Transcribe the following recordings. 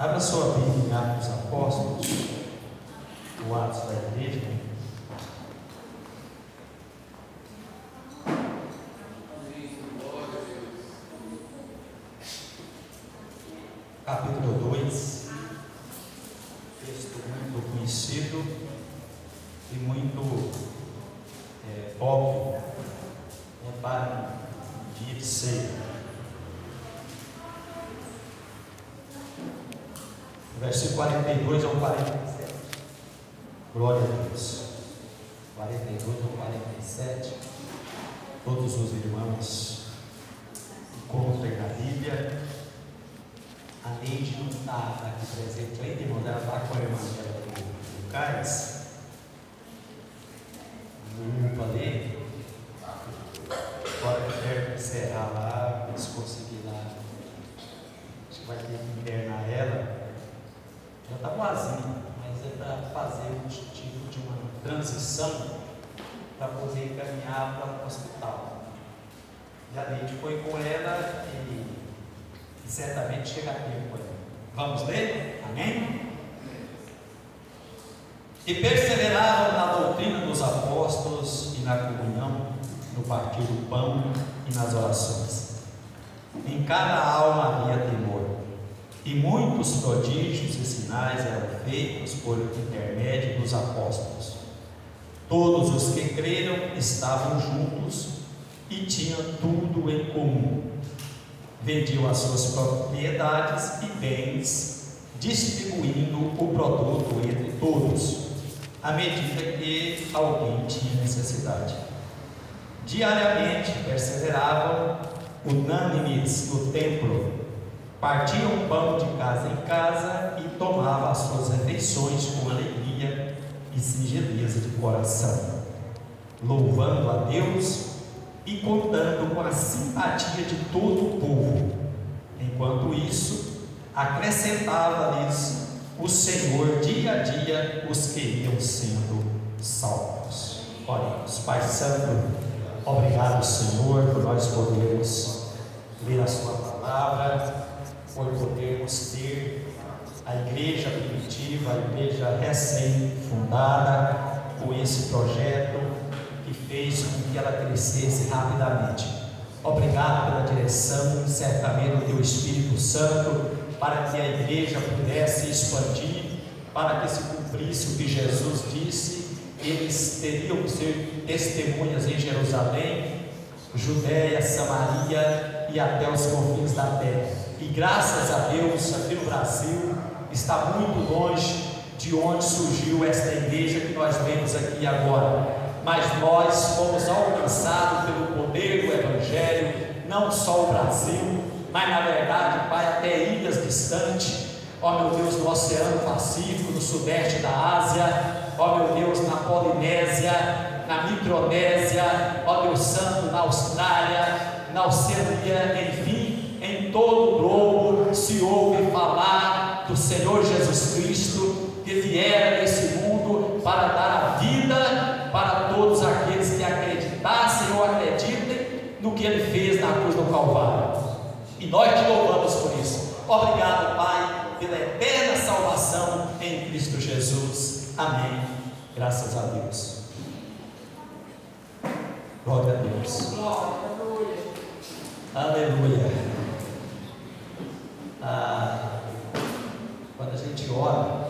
Abra sua Bíblia em Atos dos Apóstolos, o Atos da Igreja. Capítulo 2, texto muito conhecido e muito óbvio para um dia de ceia. Versículo 42 ao 47. Glória a Deus. 42 ao 47. Todos os irmãos encontrem na Bíblia. A Neide não está aqui presente ainda, irmãos. Ela está com a irmã dela do Cais. No grupo ali. Agora eu quero encerrar lá, se conseguir lá. Acho que vai ter que internar ela. Já está vazio, mas é para fazer um tipo de uma transição para poder encaminhar para o hospital. E a Neide foi com ela e certamente chega a tempo aí. Vamos ler? Amém? E perseveravam na doutrina dos apóstolos e na comunhão, no partir do pão e nas orações. Em cada alma havia temor. E muitos prodígios e sinais eram feitos por intermédio dos apóstolos. Todos os que creram estavam juntos e tinham tudo em comum. Vendiam as suas propriedades e bens, distribuindo o produto entre todos, à medida que alguém tinha necessidade. Diariamente perseveravam unânimes no templo, partiam pão de casa em casa e tomavam as suas refeições com alegria e singeleza de coração, louvando a Deus e contando com a simpatia de todo o povo. Enquanto isso, acrescentava-lhes o Senhor dia a dia os que iam sendo salvos. Oremos. Pai Santo, obrigado, Senhor, por nós podermos ler a sua palavra, por podermos ter a igreja primitiva, a igreja recém-fundada, com esse projeto que fez com que ela crescesse rapidamente. Obrigado pela direção, certamente do Teu Espírito Santo, para que a igreja pudesse expandir, para que se cumprisse o que Jesus disse. Eles teriam que ser testemunhas em Jerusalém, Judéia, Samaria e até os confins da terra. E graças a Deus, aqui no Brasil, está muito longe de onde surgiu esta igreja que nós vemos aqui agora. Mas nós fomos alcançados pelo poder do Evangelho, não só o Brasil, mas na verdade, Pai, até ilhas distantes, ó meu Deus, no Oceano Pacífico, no sudeste da Ásia, ó meu Deus, na Polinésia, na Micronésia, ó Deus Santo, na Austrália, na Oceania, enfim, em todo o globo se ouve falar do Senhor Jesus Cristo, que viera nesse mundo para dar a vida para todos aqueles que acreditassem ou acreditem no que Ele fez na cruz do Calvário. E nós te louvamos por isso. Obrigado, Pai, pela eterna salvação em Cristo Jesus. Amém. Graças a Deus. Glória a Deus. Aleluia. Quando a gente ora,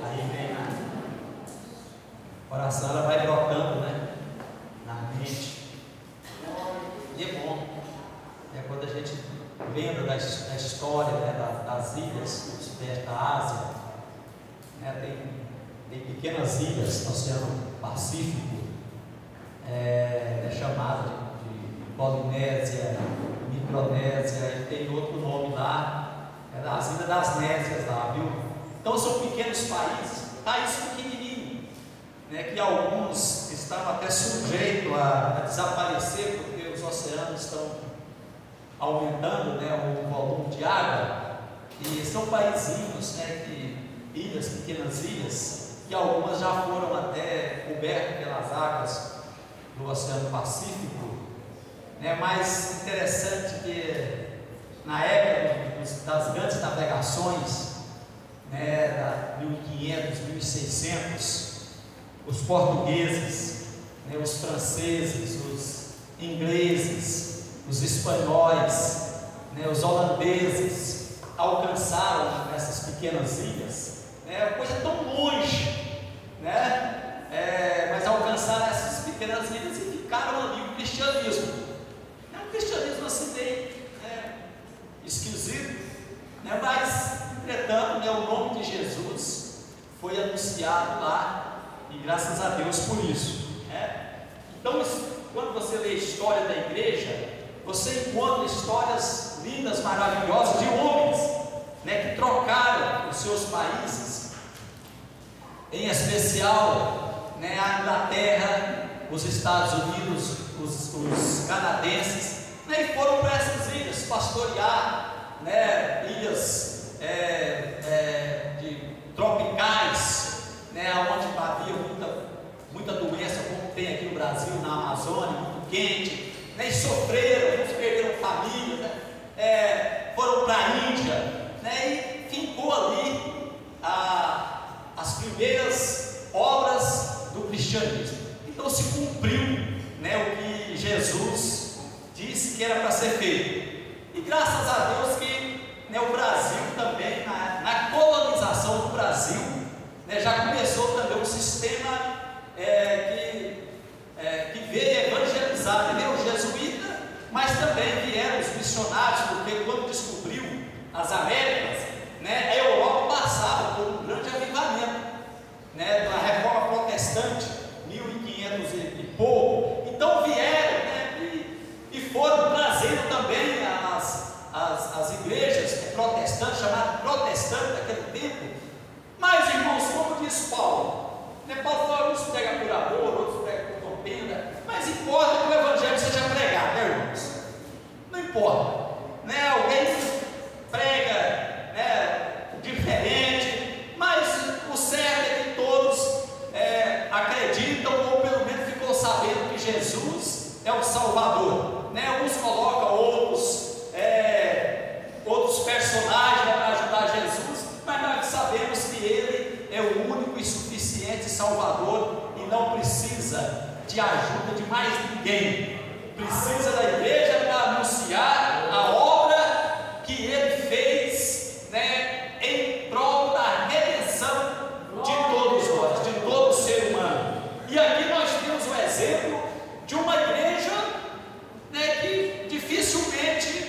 aí vem a oração, ela vai brotando, né, na mente. E é bom. É quando a gente lembra da história, né, das ilhas do sudeste da Ásia, né, tem pequenas ilhas no Oceano Pacífico, chamada de Polinésia, Micronésia, e tem outro nome lá, as Ilhas das Nésias lá, viu? Então são pequenos países pequenininhos, né, que alguns estão até sujeitos a desaparecer, porque os oceanos estão aumentando, né, o volume de água, e são paizinhos, né, pequenas ilhas, que algumas já foram até cobertas pelas águas do Oceano Pacífico, né? Mas interessante que na época das grandes navegações, navegações, né, 1500, 1600, os portugueses, né, os franceses, os ingleses, os espanhóis, né, os holandeses alcançaram essas pequenas ilhas, né, coisa tão longe, né, mas alcançaram essas pequenas ilhas e ficaram ali. O cristianismo é um cristianismo assim bem esquisito, né, mas entretanto, né, o nome de Jesus foi anunciado lá e graças a Deus por isso, né? Então, quando você lê a história da igreja, você encontra histórias lindas, maravilhosas de homens, né, que trocaram os seus países, em especial, né, a Inglaterra, os Estados Unidos, os canadenses, né, e foram para essas ilhas pastorear, né, ilhas tropicais, né, onde havia muita doença, como tem aqui no Brasil, na Amazônia, muito quente, né, e sofreram, uns perderam família, né, foram para a Índia, né, e ficou ali as primeiras obras do cristianismo. Então se cumpriu, né, o que Jesus disse que era para ser feito, e graças a Deus que, né, o Brasil também, na colonização do Brasil, né, já começou também um sistema que veio evangelizar, né, o jesuíta, mas também vieram os missionários, porque quando descobriu as Américas, né, a Europa passava por um grande avivamento, né, da reforma protestante, 1500 e pouco. Então vieram, né, e foram trazendo também as igrejas protestantes, chamadas protestantes daquele tempo. Mas, irmãos, como diz Paulo, né, Paulo fala, uns pregam por amor, outros pregam por contenda, mas importa que o evangelho seja pregado, né, irmãos? Não importa, né, alguém prega, né, diferente, mas o certo é que todos acreditam, ou pelo menos ficou sabendo que Jesus é o Salvador, né? Uns colocam outros personagens para ajudar Jesus, mas nós sabemos que Ele é o único e suficiente Salvador e não precisa de ajuda de mais ninguém. Precisa da igreja para anunciar a obra que Ele fez, né, em prol da redenção de todos nós, de todo ser humano. E aqui nós temos o exemplo de uma igreja, né, que dificilmente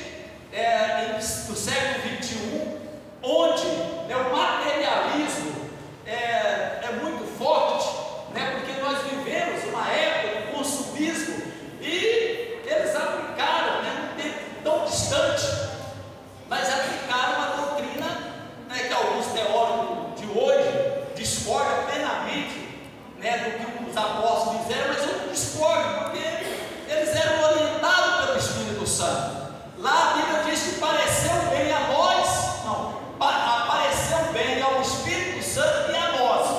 no século 21, onde, né, o materialismo é muito forte, né, porque nós vivemos uma época do consumismo e eles aplicaram, né, num tempo tão distante, mas aplicaram uma doutrina, né, que alguns teólogos de hoje discordam plenamente, né, do que os apóstolos fizeram, mas eu não discordo, porque eles eram orientados pelo Espírito Santo. Lá a Bíblia diz que pareceu bem a nós, não, apareceu bem ao Espírito Santo e a nós,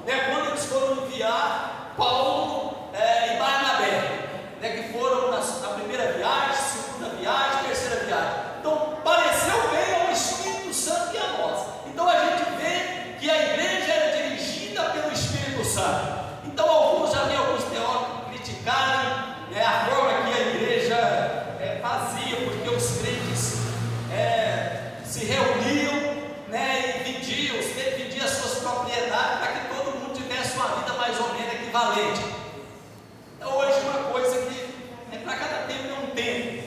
né, quando eles foram enviar Paulo e Barnabé, né, que foram na primeira viagem, segunda viagem, terceira viagem. Então pareceu bem ao Espírito Santo e a nós. Então a gente vê que a igreja era dirigida pelo Espírito Santo. Então alguns teólogos criticarem, né, a forma que a igreja fazia, porque os crentes se reuniam, né, e vendiam as suas propriedades para que todo mundo tivesse uma vida mais ou menos equivalente. Então hoje uma coisa que para cada tempo é um tempo.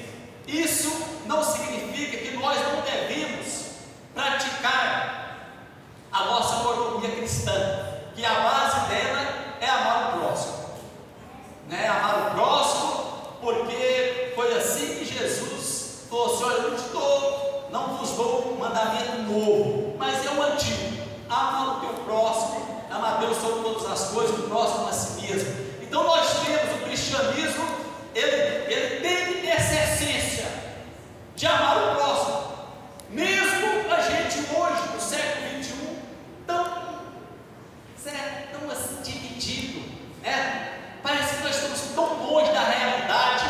Isso não significa que nós não devemos praticar a nossa mordomia cristã, que a base dela é amar o próximo, né? Amar o próximo, porque foi assim que Jesus falou assim: olha, eu não vos dou um mandamento novo, mas é o antigo: ama o teu próximo, ama a Deus sobre todas as coisas, o próximo a si mesmo. Então nós temos o cristianismo, ele tem que ter essa essência de amar o próximo, mesmo a gente hoje, no século XXI, tão assim dividido, né? Parece que nós estamos tão longe da realidade,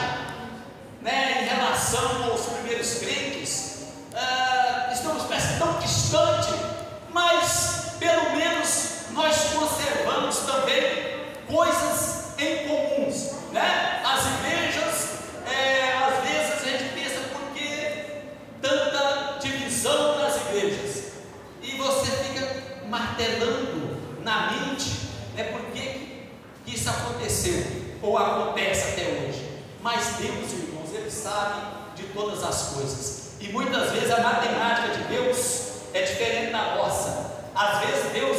né, em relação aos primeiros crentes, estamos parece tão distantes martelando na mente, por que isso aconteceu, ou acontece até hoje. Mas Deus, irmãos, Ele sabe de todas as coisas, e muitas vezes a matemática de Deus é diferente da nossa. Às vezes Deus,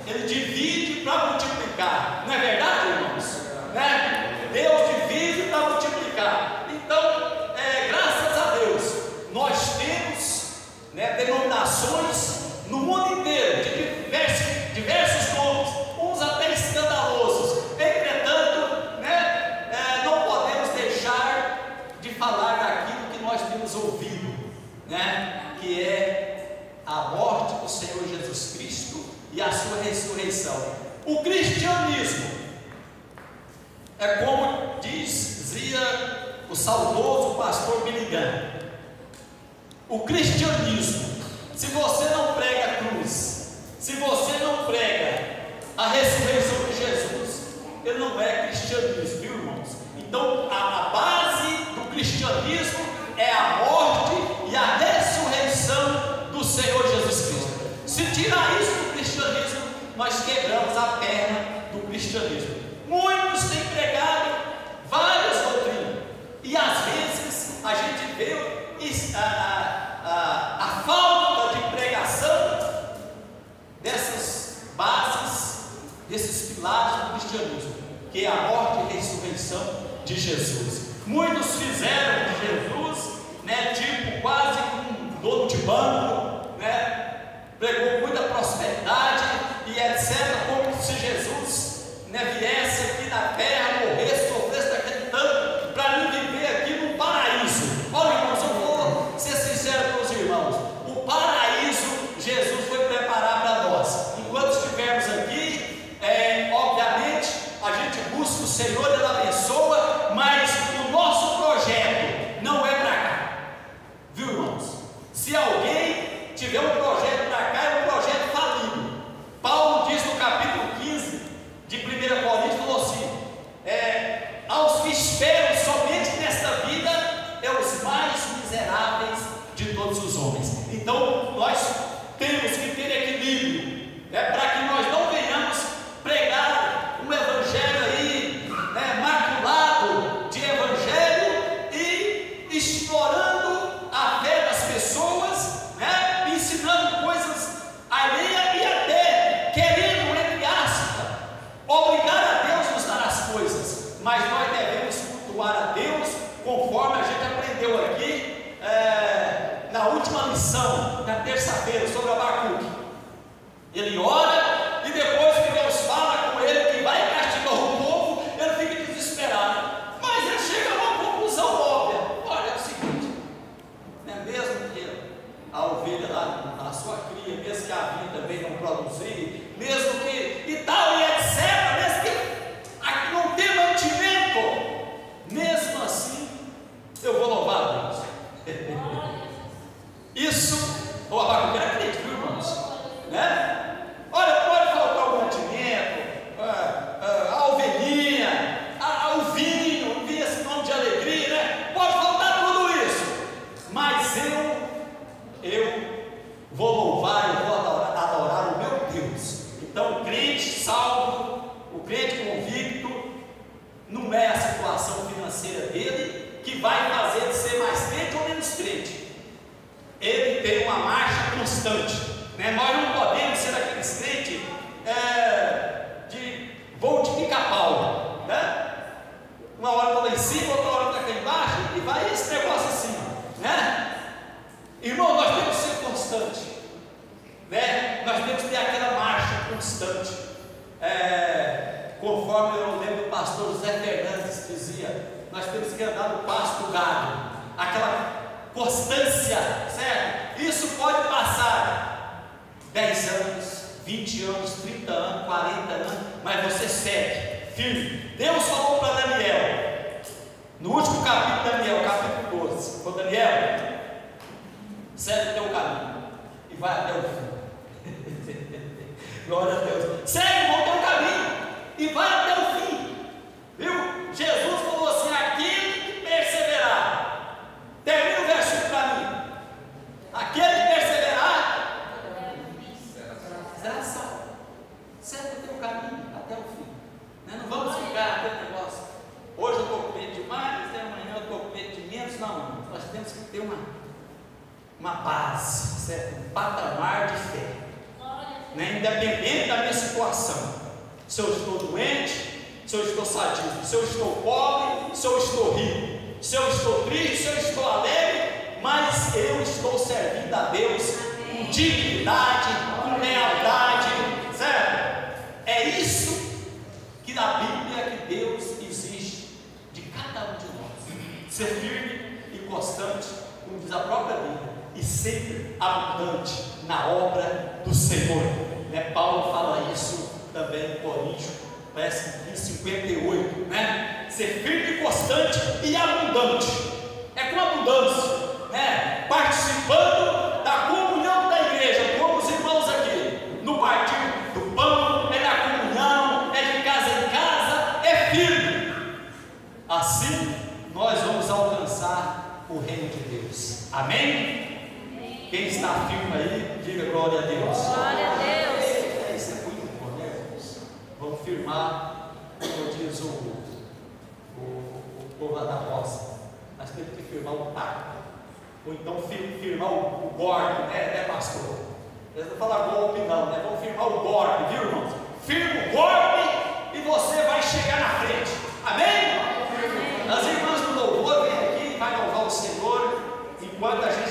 Ele divide para multiplicar, não é verdade, irmãos? Deus divide para multiplicar. Então, graças a Deus, nós temos denominações no mundo inteiro, de diversos nomes, uns até escandalosos. Entretanto, não podemos deixar de falar daquilo que nós temos ouvido, que é a morte do Senhor Jesus Cristo e a sua ressurreição. O cristianismo é como dizia o saudoso pastor Billy Graham: o cristianismo, se você não prega a cruz, se você não prega a ressurreição de Jesus, ele não é cristianismo, viu, irmãos? Então a base do cristianismo é a morte e a ressurreição do Senhor Jesus Cristo. Se tirar isso do cristianismo, nós quebramos a perna do cristianismo. Muitos têm pregado várias doutrinas, e às vezes a gente vê a falta de pregação dessas bases, desses pilares do cristianismo, que é a morte e ressurreição de Jesus. Muitos fizeram de Jesus, tipo quase um dono de banco, pregou muita prosperidade e etc, como se Jesus viesse aqui na terra, morresse, sofresse daquele tanto, para mim viver aqui no paraíso. Olha, irmãos, eu vou ser sincero com os irmãos: o paraíso Jesus foi preparar para nós. Enquanto estivermos aqui, obviamente a gente busca o Senhor, Ele abençoa, mas o nosso projeto não é para cá, viu, irmãos? Se alguém tiver um projeto para cá, é um projeto falido. Paulo diz no capítulo 15 de 1 Coríntios, falou assim: aos que esperam somente nesta vida, os mais miseráveis de todos os homens. Então nós temos que ter equilíbrio, para que nós não venhamos pregar um evangelho aí, maculado de evangelho, e explorando a fé das pessoas, ensinando coisas alheias e até querendo, entre aspas, obrigar a Deus a nos dar as coisas. Mas nós devemos cultuar a Deus conforme a gente aprendeu aqui na última lição, na terça-feira, sobre Abacuque. Ele ora, e depois que Deus fala com ele que vai castigar o povo, ele fica desesperado. Mas ele chega a uma conclusão óbvia: olha, é o seguinte, mesmo que a ovelha lá, a sua cria, mesmo que a vinha também não produzir, mesmo que e tal, e etc, mesmo que aqui não tem mantimento, mesmo assim eu vou louvar a Deus. Isso, o Abacuque era crente, viu, irmãos? Olha, pode faltar o mantimento, a ovelhinha, o vinho esse nome de alegria, pode faltar tudo isso, mas eu vou louvar, eu vou adorar o meu Deus. Então o crente salvo, o crente convicto, não é a situação financeira dele que vai fazer ele ser mais crente ou menos crente. Ele tem uma marcha constante, Nós não podemos ser aqueles crentes de voo de pica-pau, uma hora está lá em cima, outra hora está aqui embaixo, e vai esse negócio assim, Irmão, nós temos que ser constantes, nós temos que ter aquela marcha constante, conforme eu lembro do pastor José Fernandes dizia: nós temos que andar no pasto do gado, aquela constância, certo? Isso pode passar 10 anos, 20 anos, 30 anos, 40 anos, mas você segue firme. Deus falou para Daniel, no último capítulo de Daniel, capítulo 12, falou: Daniel, segue o teu caminho e vai até o fim. Glória a Deus. Segue o teu caminho e vai até o fim, viu? Jesus falou assim: aquele que perseverar, termina o versículo para mim, aquele que perseverar será certo patamar de fé, né? Independente da minha situação, se eu estou doente, se eu estou sadio, se eu estou pobre, se eu estou rico, se eu estou triste, se eu estou alegre, mas eu estou servindo a Deus com dignidade, com lealdade, certo? É isso que na Bíblia que Deus exige de cada um de nós: ser firme e constante, como diz a própria Bíblia, e sempre abundante na obra do Senhor, né? Paulo fala isso também em Coríntios, parece em 58, né? Ser firme e constante e abundante, é com abundância, né? Participando da comunhão da igreja, como os irmãos aqui, no partir do pão, é da comunhão, é de casa em casa, é firme. Assim nós vamos alcançar o reino de Deus. Amém? Quem está firme aí, diga glória a Deus. Glória a Deus. Isso é muito bom, né? Vamos firmar, como diz o povo lá da roça. Nós temos que firmar o pacto, ou então firmar o golpe, né, pastor? Eles não falam golpe, não, né? Vamos firmar o golpe, viu, irmãos? Firma o golpe e você vai chegar na frente. Amém? As irmãs do louvor vêm aqui, vai louvar o Senhor, enquanto a gente